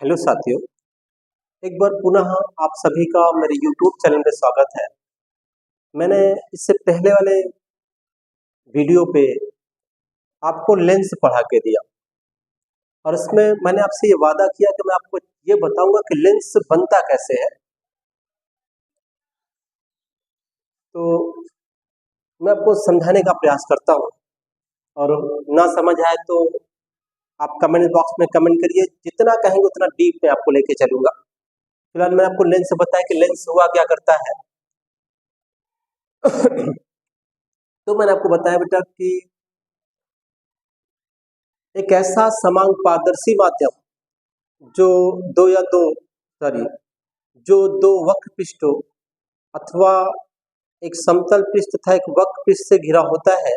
Hello साथियों, एक बार पुनः आप सभी का मेरे YouTube चैनल में स्वागत है। मैंने इससे पहले वाले वीडियो पे आपको लेंस पढ़ा के दिया और इसमें मैंने आपसे ये वादा किया कि मैं आपको ये बताऊंगा कि लेंस बनता कैसे है। तो मैं आपको समझाने का प्रयास करता हूँ और ना समझ आए तो आप कमेंट बॉक्स में कमेंट करिए, जितना कहेंगे उतना डीप में आपको लेके चलूंगा। फिलहाल मैंने आपको लेंस बताया कि लेंस हुआ क्या करता है। तो मैंने आपको बताया बेटा कि एक ऐसा समांग पारदर्शी माध्यम जो दो या दो सॉरी जो दो वक्र पृष्ठों अथवा एक समतल पृष्ठ तथा एक वक्र पृष्ठ से घिरा होता है,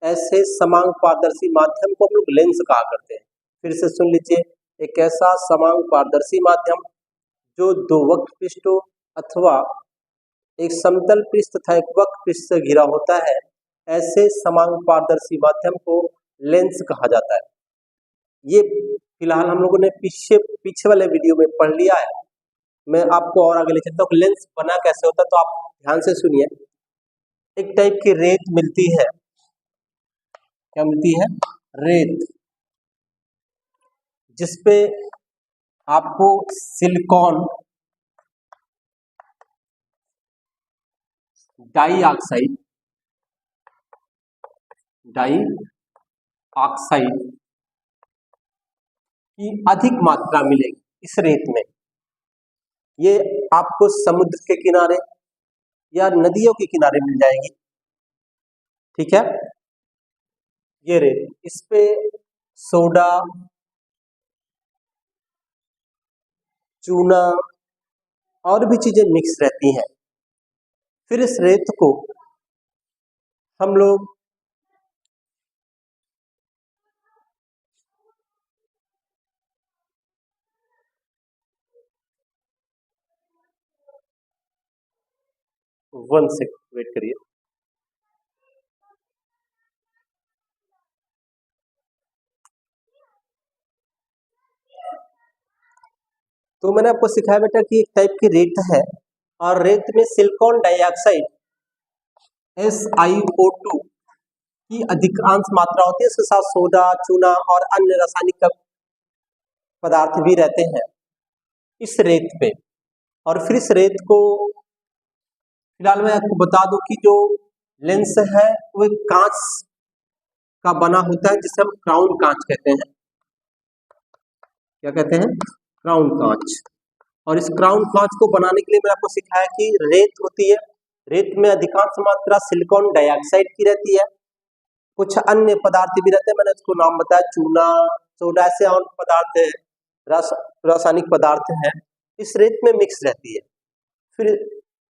ऐसे समांग पारदर्शी माध्यम को हम लोग लेंस कहा करते हैं। फिर से सुन लीजिए, एक ऐसा समांग पारदर्शी माध्यम जो दो वक्र पृष्ठों अथवा एक समतल पृष्ठ तथा एक वक्र पृष्ठ से घिरा होता है, ऐसे समांग पारदर्शी माध्यम को लेंस कहा जाता है। ये फिलहाल हम लोगों ने पीछे वाले वीडियो में पढ़ लिया है। मैं आपको और आगे ले चलता हूँ। लेंस बना कैसे होता है तो आप ध्यान से सुनिए। एक टाइप की रेत मिलती है, क्या मिलती है? रेत, जिसपे आपको सिलिकॉन डाइऑक्साइड की अधिक मात्रा मिलेगी इस रेत में। ये आपको समुद्र के किनारे या नदियों के किनारे मिल जाएगी, ठीक है। ये रेत, इस पे सोडा, चूना और भी चीजें मिक्स रहती हैं। फिर इस रेत को हम लोग वन से वेट करिए। तो मैंने आपको सिखाया बेटा कि एक टाइप की रेत है और रेत में सिलिकॉन डाइऑक्साइड SiO2 की अधिकांश मात्रा होती है। इसके साथ सोडा, चूना और अन्य रासायनिक पदार्थ भी रहते हैं इस रेत पे। और फिर इस रेत को फिलहाल मैं आपको बता दूं कि जो लेंस है वो एक कांच का बना होता है, जिसे हम क्राउन कांच कहते हैं। क्या कहते हैं? क्राउन कांच। और इस क्राउन कांच को बनाने के लिए मैंने आपको सिखाया कि रेत होती है, रेत में अधिकांश मात्रा सिलिकॉन डाइऑक्साइड की रहती है, कुछ अन्य पदार्थ भी रहते हैं, मैंने उसको नाम बताया, चूना, सोडा, ऐसे और पदार्थ है, रासायनिक पदार्थ हैं, इस रेत में मिक्स रहती है। फिर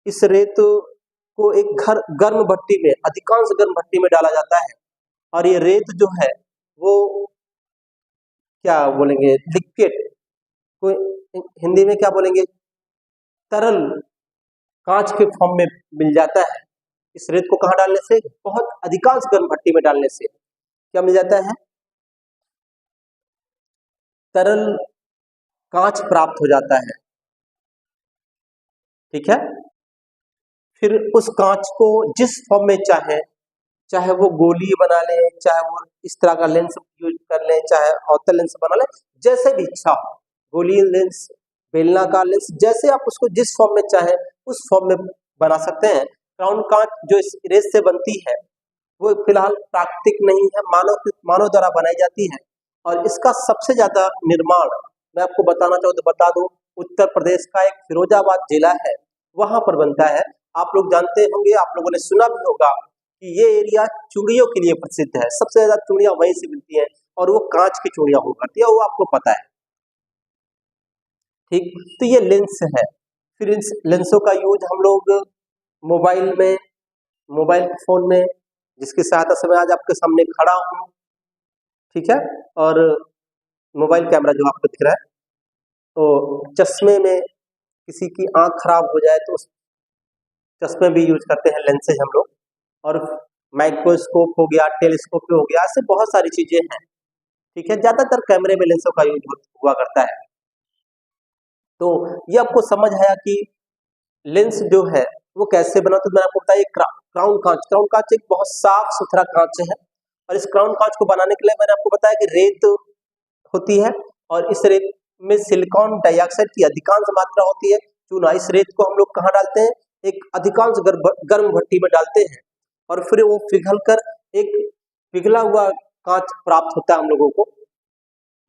इस रेत को एक गर्म भट्टी में, अधिकांश गर्म भट्टी में डाला जाता है और ये रेत जो है वो क्या बोलेंगे, लिक्विड को हिंदी में क्या बोलेंगे, तरल कांच के फॉर्म में मिल जाता है। इस रेत को कहाँ डालने से? बहुत अधिकांश गर्म भट्टी में डालने से क्या मिल जाता है? तरल कांच प्राप्त हो जाता है, ठीक है। फिर उस कांच को जिस फॉर्म में चाहे, चाहे वो गोली बना ले, चाहे वो इस तरह का लेंस यूज कर ले, चाहे अवतल लेंस बना ले, जैसे भी इच्छा हो, गोली लेंस, बेलनाकार लेंस, जैसे आप उसको जिस फॉर्म में चाहे उस फॉर्म में बना सकते हैं। क्राउन कांच जो इस रेत से बनती है वो फिलहाल प्राकृतिक नहीं है, मानव द्वारा बनाई जाती है। और इसका सबसे ज्यादा निर्माण मैं आपको बताना चाहूँ तो बता दूं, उत्तर प्रदेश का एक फिरोजाबाद जिला है, वहां पर बनता है। आप लोग जानते होंगे, आप लोगों ने सुना भी होगा कि ये एरिया चूड़ियों के लिए प्रसिद्ध है, सबसे ज्यादा चूड़ियां वहीं से मिलती हैं और वो कांच की चूड़ियां हुआ करती है, वो आपको पता है, ठीक। तो ये लेंस है। फिर इन लेंसों का यूज हम लोग मोबाइल में, मोबाइल फोन में, जिसकी सहायता से मैं आज आपके सामने खड़ा हूँ, ठीक है। और मोबाइल कैमरा जो आपको दिख रहा है, तो चश्मे में किसी की आंख खराब हो जाए तो उस चश्मे भी यूज करते हैं लेंसेज हम लोग। और माइक्रोस्कोप हो गया, टेलीस्कोप हो गया, ऐसे बहुत सारी चीजें हैं, ठीक है। ज्यादातर कैमरे में लेंसों का यूज हुआ करता है। तो ये आपको समझ आया कि लेंस जो है वो कैसे बना। तो मैंने आपको बताया क्राउन कांच एक बहुत साफ सुथरा कांच है, और इस क्राउन कांच को बनाने के लिए मैंने आपको बताया कि रेत होती है, और इस रेत में सिलिकॉन डाइऑक्साइड की अधिकांश मात्रा होती है। चूना, इस रेत को हम लोग कहाँ डालते हैं, एक अधिकांश गर्म भट्टी में डालते हैं, और फिर वो पिघल कर एक पिघला हुआ कांच प्राप्त होता है हम लोगों को।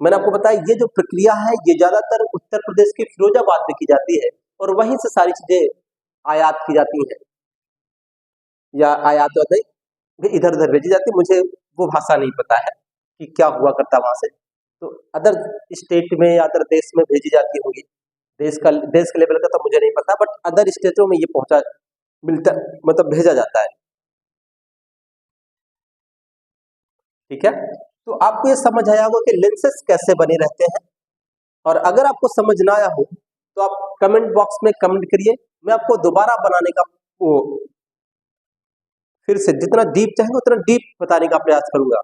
मैंने आपको बताया ये जो प्रक्रिया है ये ज्यादातर उत्तर प्रदेश के फिरोजाबाद में की जाती है, और वहीं से सारी चीजें आयात की जाती है, या आयात नहीं इधर उधर भेजी जाती है। मुझे वो भाषा नहीं पता है कि क्या हुआ करता वहां से, तो अदर स्टेट में या अदर देश में भेजी जाती होगी। देश के लेवल का तो मुझे नहीं पता, बट अदर स्टेटों में ये पहुंचा मिलता मतलब भेजा जाता है। ठीक है, तो आपको ये समझ आया होगा कि लेंसेस कैसे बने रहते हैं। और अगर आपको समझ ना आया हो तो आप कमेंट बॉक्स में कमेंट करिए, मैं आपको दोबारा बनाने का वो फिर से जितना डीप चाहेंगे उतना डीप बताने का प्रयास करूंगा।